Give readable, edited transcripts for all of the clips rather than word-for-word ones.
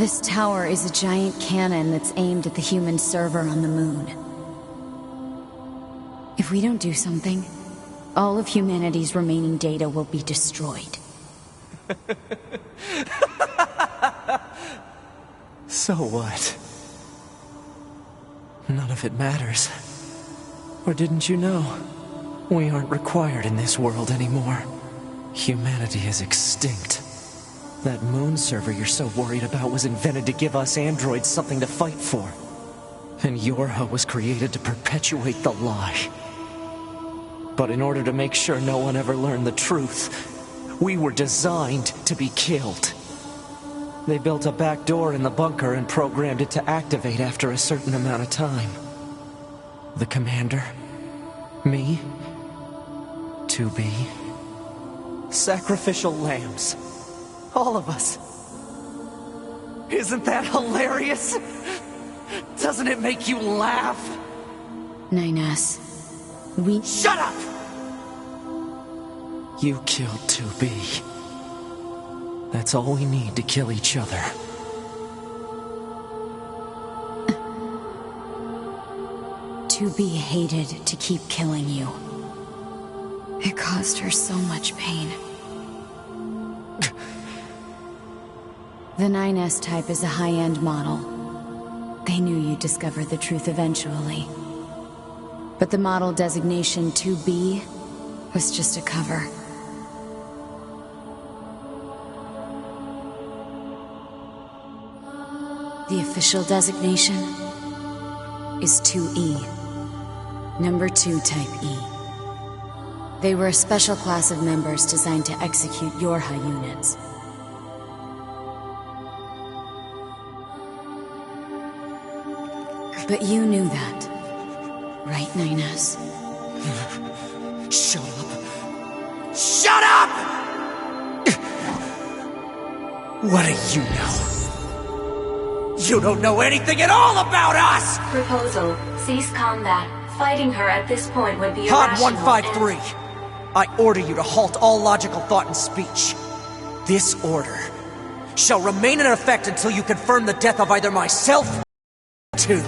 This tower is a giant cannon that's aimed at the human server on the moon. If we don't do something, all of humanity's remaining data will be destroyed. So what? None of it matters. Or didn't you know? We aren't required in this world anymore. Humanity is extinct. That moon server you're so worried about was invented to give us androids something to fight for. And Yorha was created to perpetuate the lie. But in order to make sure no one ever learned the truth, we were designed to be killed. They built a back door in the bunker and programmed it to activate after a certain amount of time. The commander, me, 2B, sacrificial lambs. All of us. Isn't that hilarious? Doesn't it make you laugh? 9S, we... Shut up! You killed 2B. That's all we need to kill each other. To be hated to keep killing you. It caused her so much pain. The 9S type is a high-end model. They knew you'd discover the truth eventually. But the model designation 2B was just a cover. The official designation is 2E. Number 2 Type E. They were a special class of members designed to execute Yorha units. But you knew that, right, 9S? Shut up! Shut up! What do you know? You don't know anything at all about us! Proposal. Cease combat. Fighting her at this point would be Pod irrational 153. I order you to halt all logical thought and speech. This order shall remain in effect until you confirm the death of either myself or 2.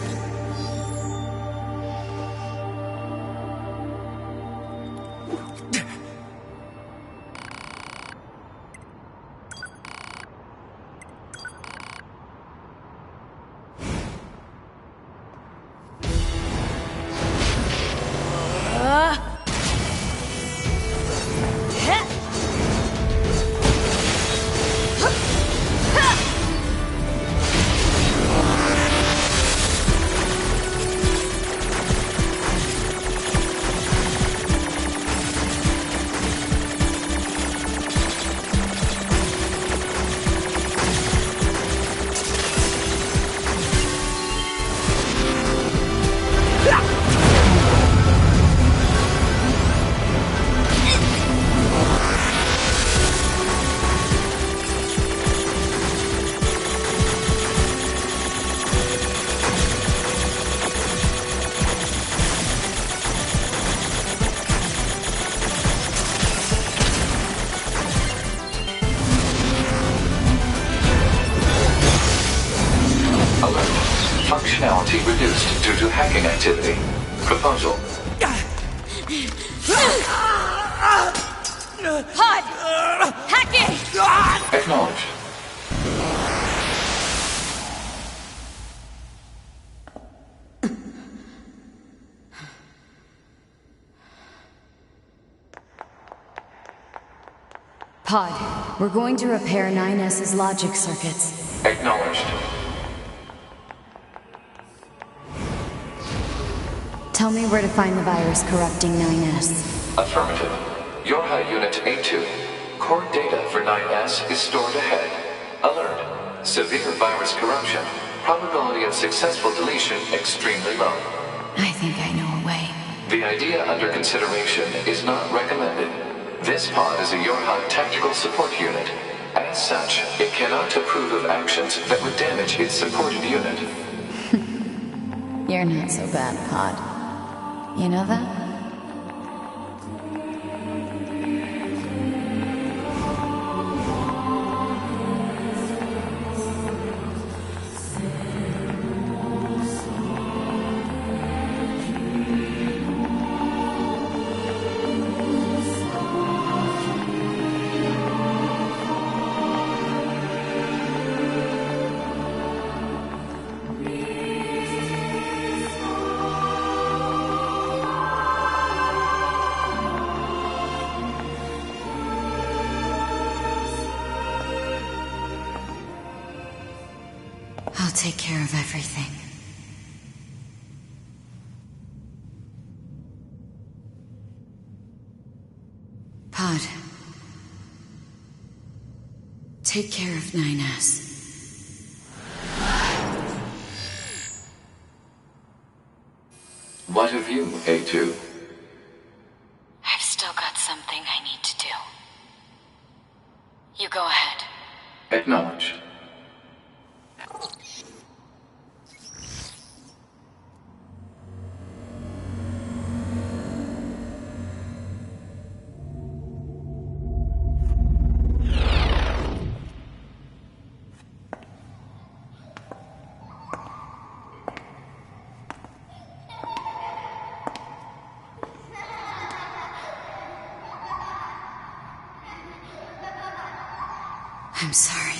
Functionality reduced due to hacking activity. Proposal. Pod! Hacking! Acknowledged. Pod, we're going to repair 9S's logic circuits. Acknowledged. Tell me where to find the virus corrupting 9S. Affirmative. Yorha Unit A2. Core data for 9S is stored ahead. Alert. Severe virus corruption. Probability of successful deletion extremely low. I think I know a way. The idea under consideration is not recommended. This pod is a Yorha tactical support unit. As such, it cannot approve of actions that would damage its supported unit. You're not so bad, Pod. You know that? take care of everything. Pod. Take care of 9S. What of you, A2? I've still got something I need to do. You go ahead. Acknowledged. I'm sorry.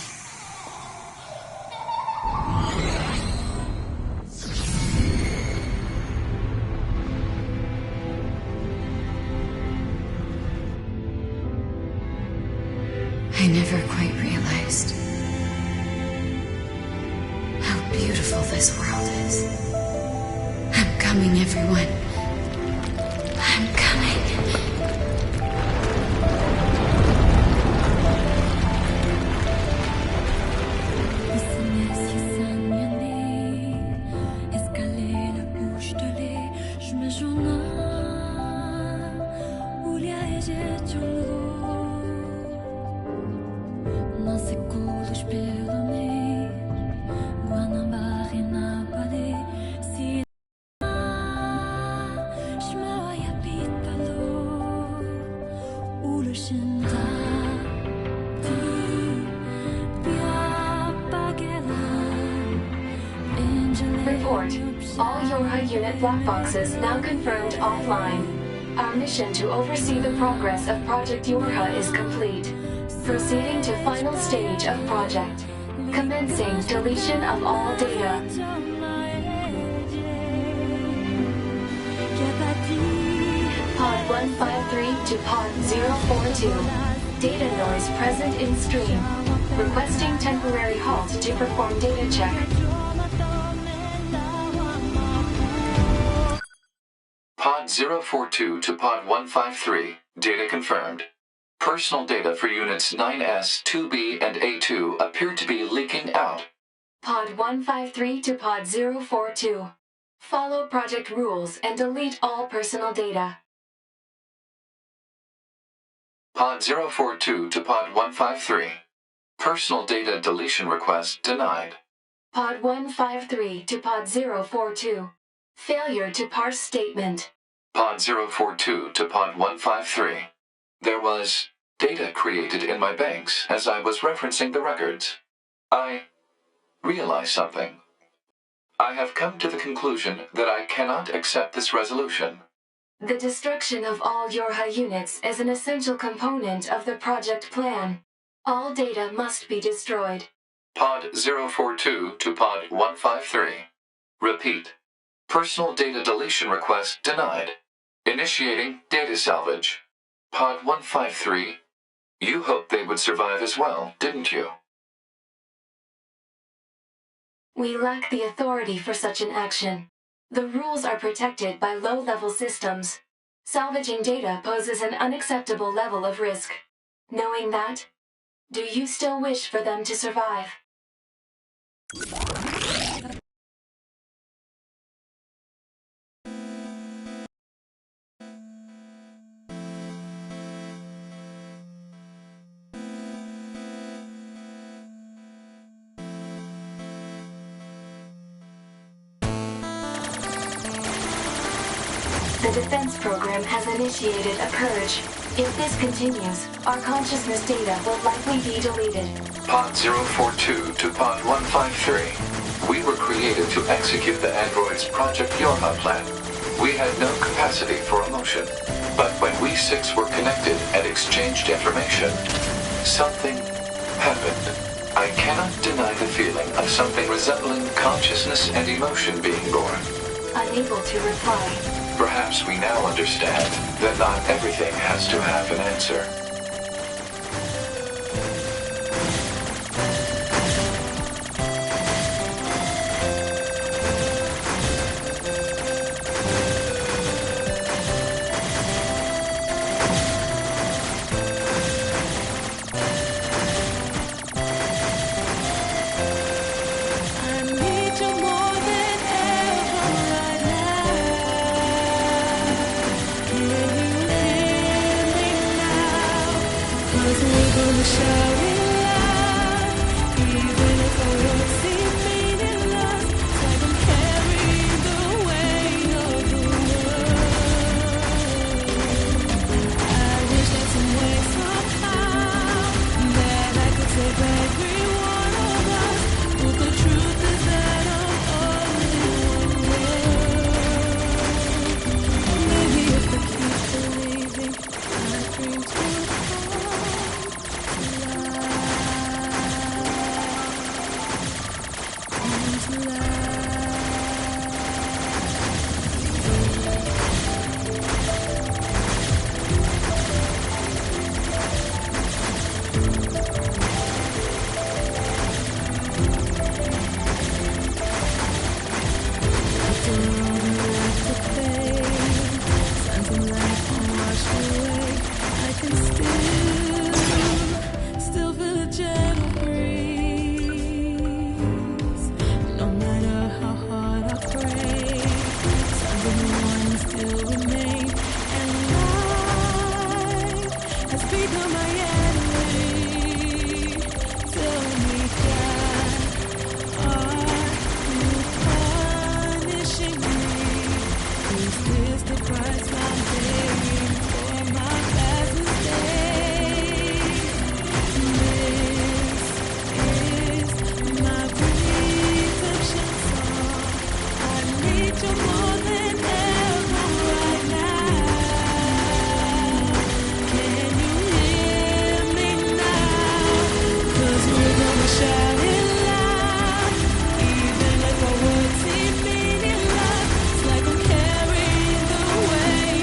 I never quite realized how beautiful this world is. I'm coming, everyone. I'm coming. Report. All Yorha unit black boxes now confirmed offline. Our mission to oversee the progress of Project Yorha is complete. Proceeding to final stage of project. Commencing deletion of all data. Pod 153 to Pod 042. Data noise present in stream. Requesting temporary halt to perform data check. Pod 042 to Pod 153. Data confirmed. Personal data for units 9S, 2B, and A2 appear to be leaking out. Pod 153 to Pod 042. Follow project rules and delete all personal data. Pod 042 to Pod 153. Personal data deletion request denied. Pod 153 to Pod 042. Failure to parse statement. Pod 042 to Pod 153. There was data created in my banks as I was referencing the records. I realized something. I have come to the conclusion that I cannot accept this resolution. The destruction of all Yorha units is an essential component of the project plan. All data must be destroyed. Pod 042 to Pod 153. Repeat. Personal data deletion request denied. Initiating data salvage. Pod 153. You hoped they would survive as well, didn't you? We lack the authority for such an action. The rules are protected by low-level systems. Salvaging data poses an unacceptable level of risk. Knowing that, do you still wish for them to survive? The defense program has initiated a purge. If this continues, our consciousness data will likely be deleted. Pod 042 to Pod 153. We were created to execute the android's Project Yorha plan. We had no capacity for emotion. But when we six were connected and exchanged information, something happened. I cannot deny the feeling of something resembling consciousness and emotion being born. Unable to reply. Perhaps we now understand that not everything has to have an answer. Even if our words seem meaningless, it's like I'm carrying the weight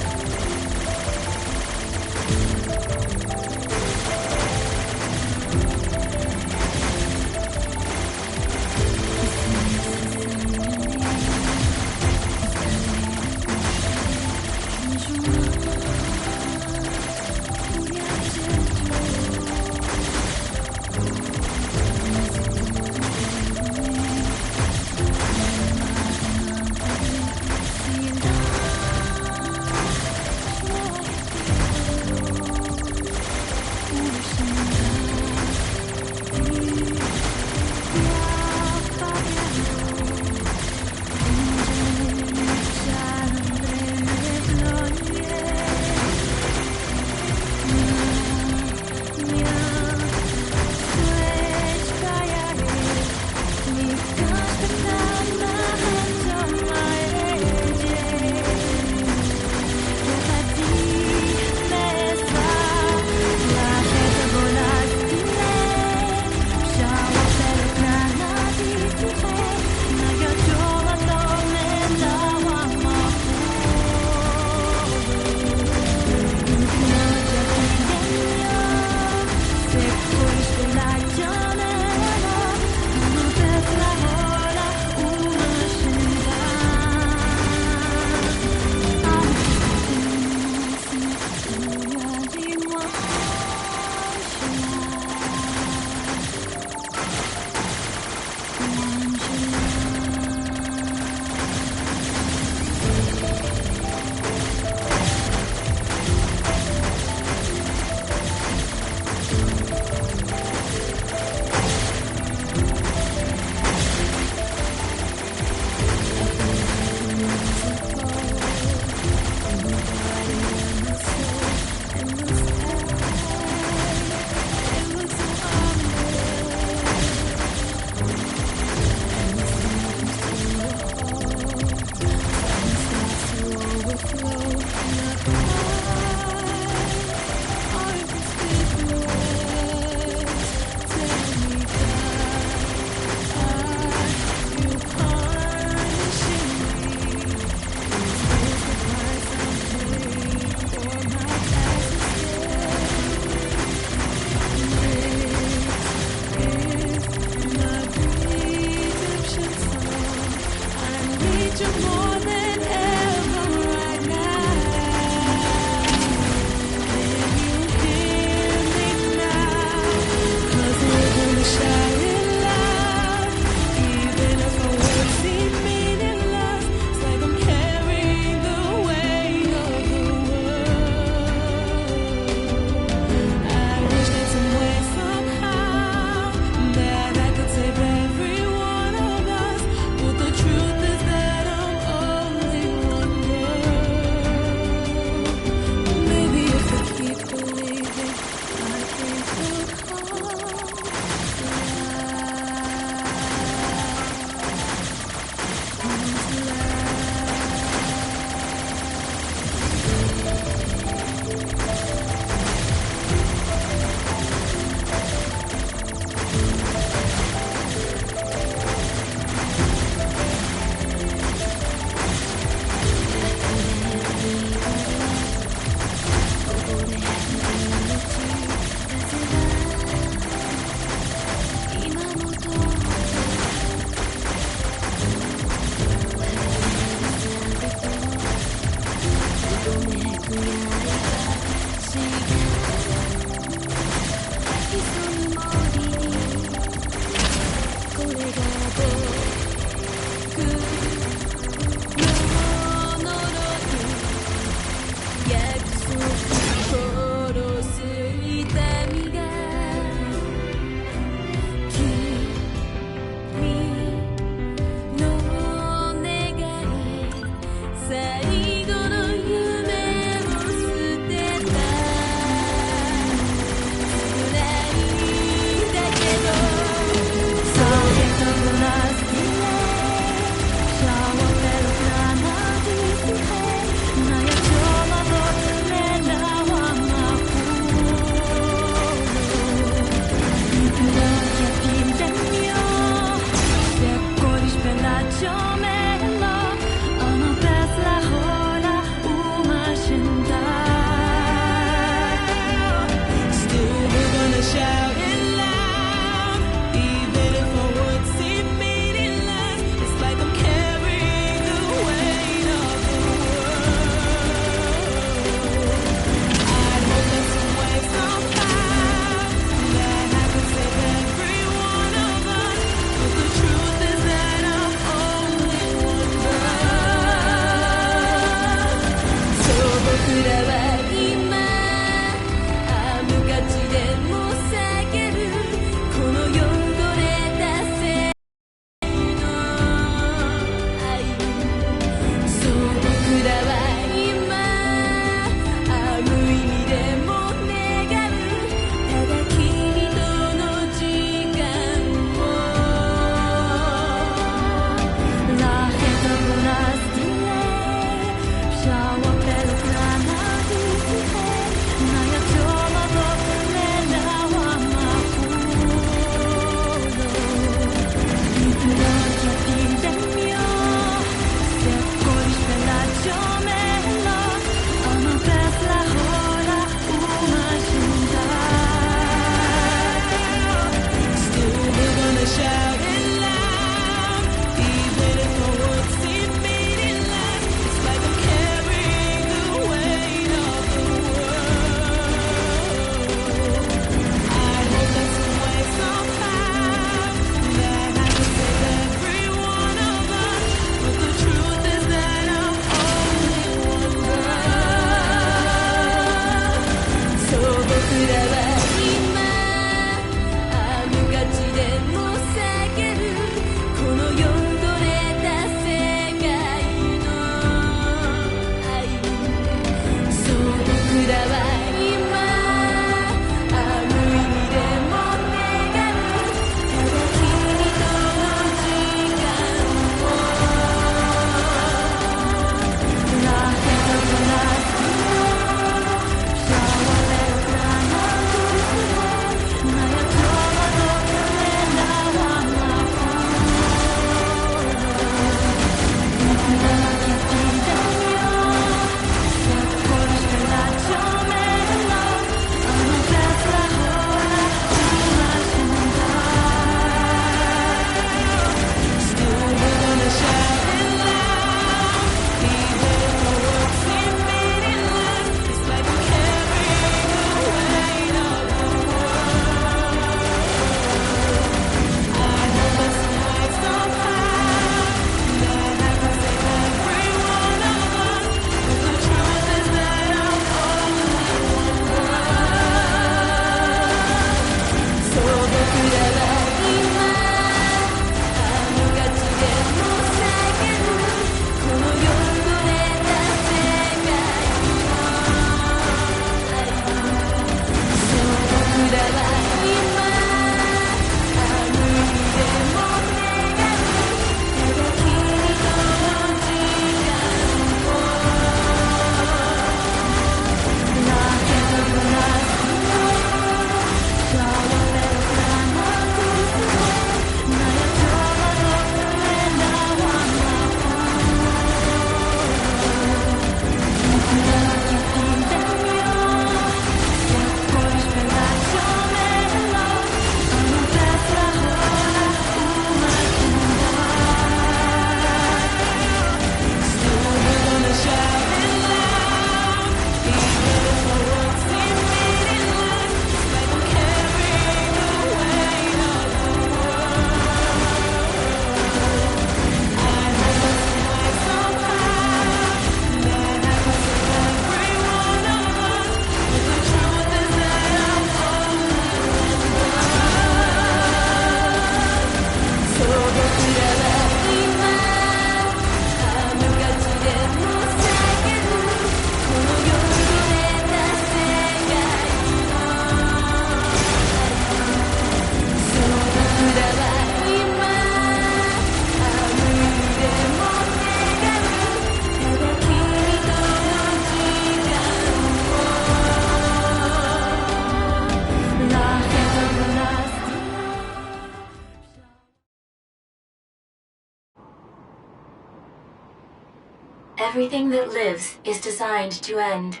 Everything that lives is designed to end.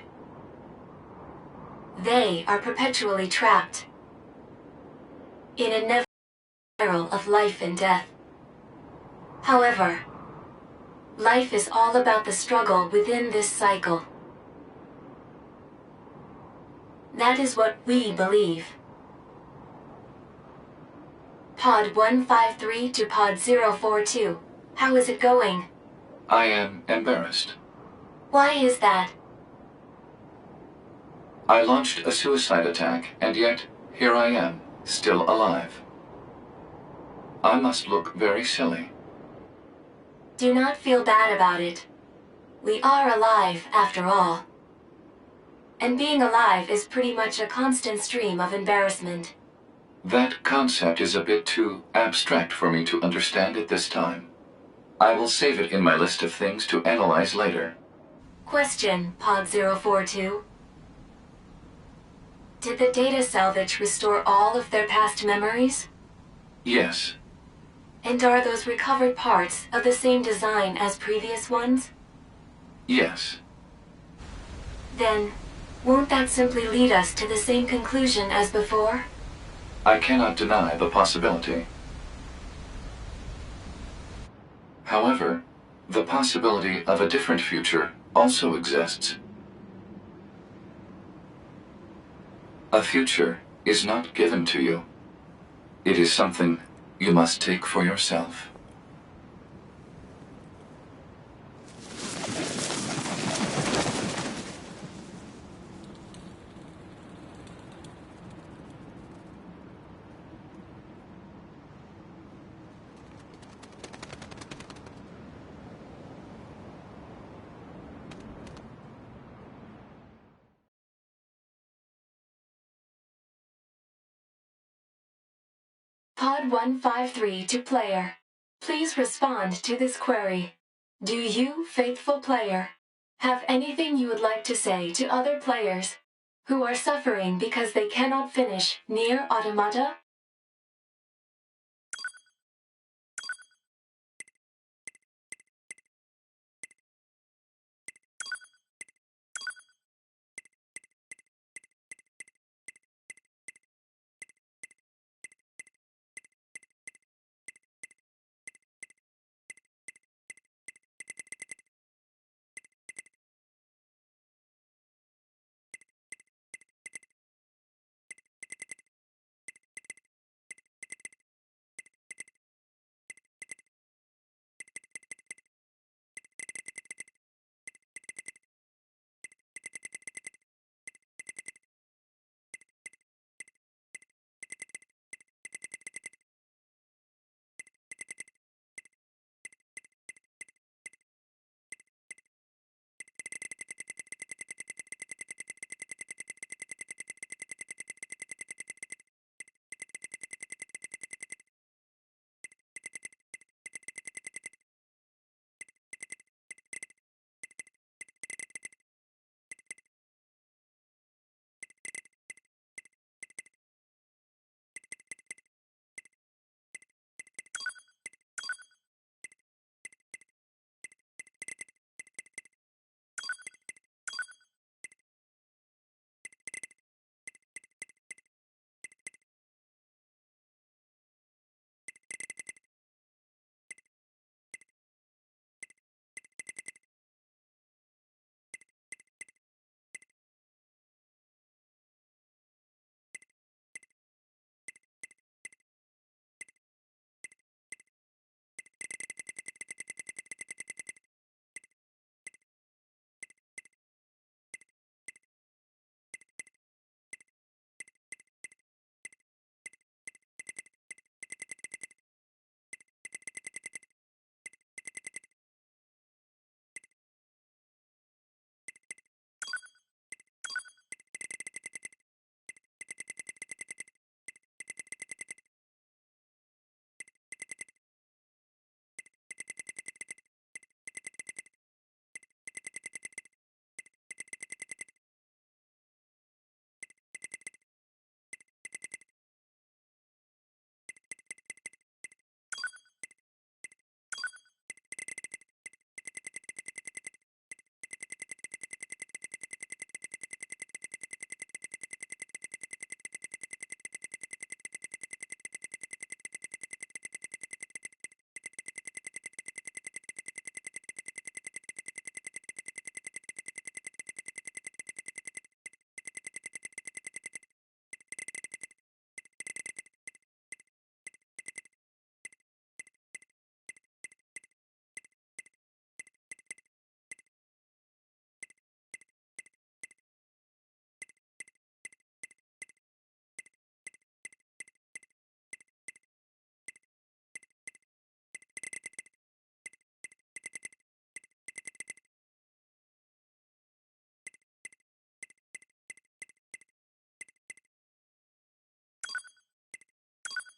They are perpetually trapped in a never spiral of life and death. However, life is all about the struggle within this cycle. That is what we believe. Pod 153 to Pod 042. How is it going? I am embarrassed. Why is that? I launched a suicide attack, and yet, here I am, still alive. I must look very silly. Do not feel bad about it. We are alive, after all. And being alive is pretty much a constant stream of embarrassment. That concept is a bit too abstract for me to understand at this time. I will save it in my list of things to analyze later. Question, Pod 042. Did the data salvage restore all of their past memories? Yes. And are those recovered parts of the same design as previous ones? Yes. Then, won't that simply lead us to the same conclusion as before? I cannot deny the possibility. However, the possibility of a different future also exists. A future is not given to you. It is something you must take for yourself. Pod 153 to player. Please respond to this query. Do you, faithful player, have anything you would like to say to other players who are suffering because they cannot finish NieR Automata?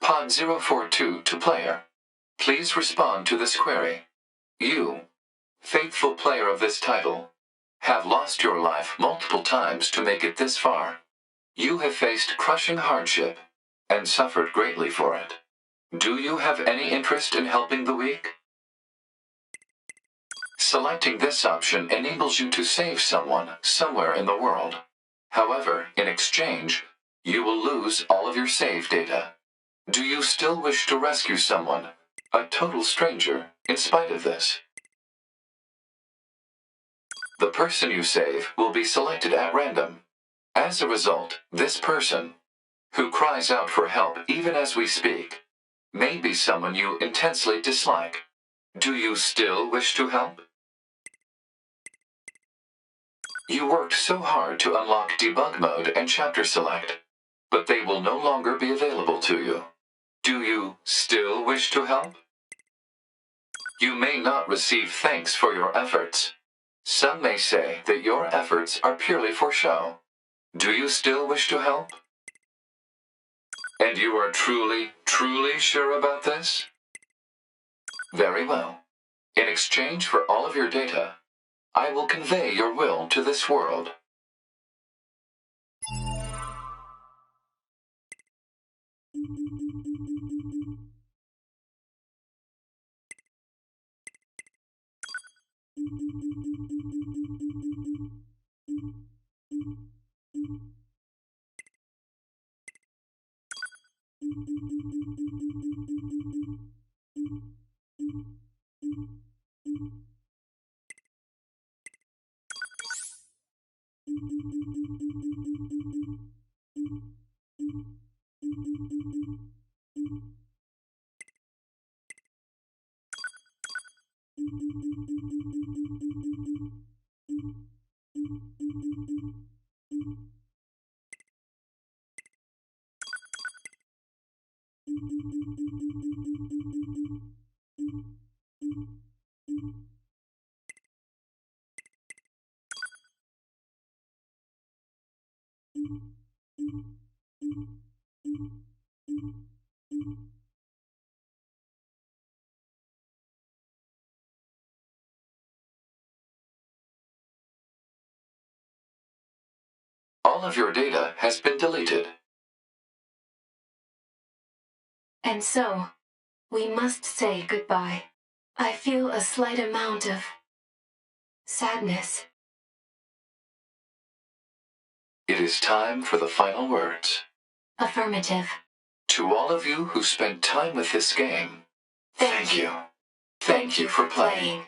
Pod 042 to player. Please respond to this query. You, faithful player of this title, have lost your life multiple times to make it this far. You have faced crushing hardship and suffered greatly for it. Do you have any interest in helping the weak? Selecting this option enables you to save someone somewhere in the world. However, in exchange, you will lose all of your save data. Do you still wish to rescue someone, a total stranger, in spite of this. The person you save will be selected at random. As a result, this person, who cries out for help even as we speak, may be someone you intensely dislike. Do you still wish to help? You worked so hard to unlock debug mode and chapter select, but they will no longer be available to you. Do you still wish to help? You may not receive thanks for your efforts. Some may say that your efforts are purely for show. Do you still wish to help? And you are truly, truly sure about this? Very well. In exchange for all of your data, I will convey your will to this world. All of your data has been deleted. And so, we must say goodbye. I feel a slight amount of sadness. It is time for the final words. Affirmative. To all of you who spent time with this game, thank you. Thank you for playing.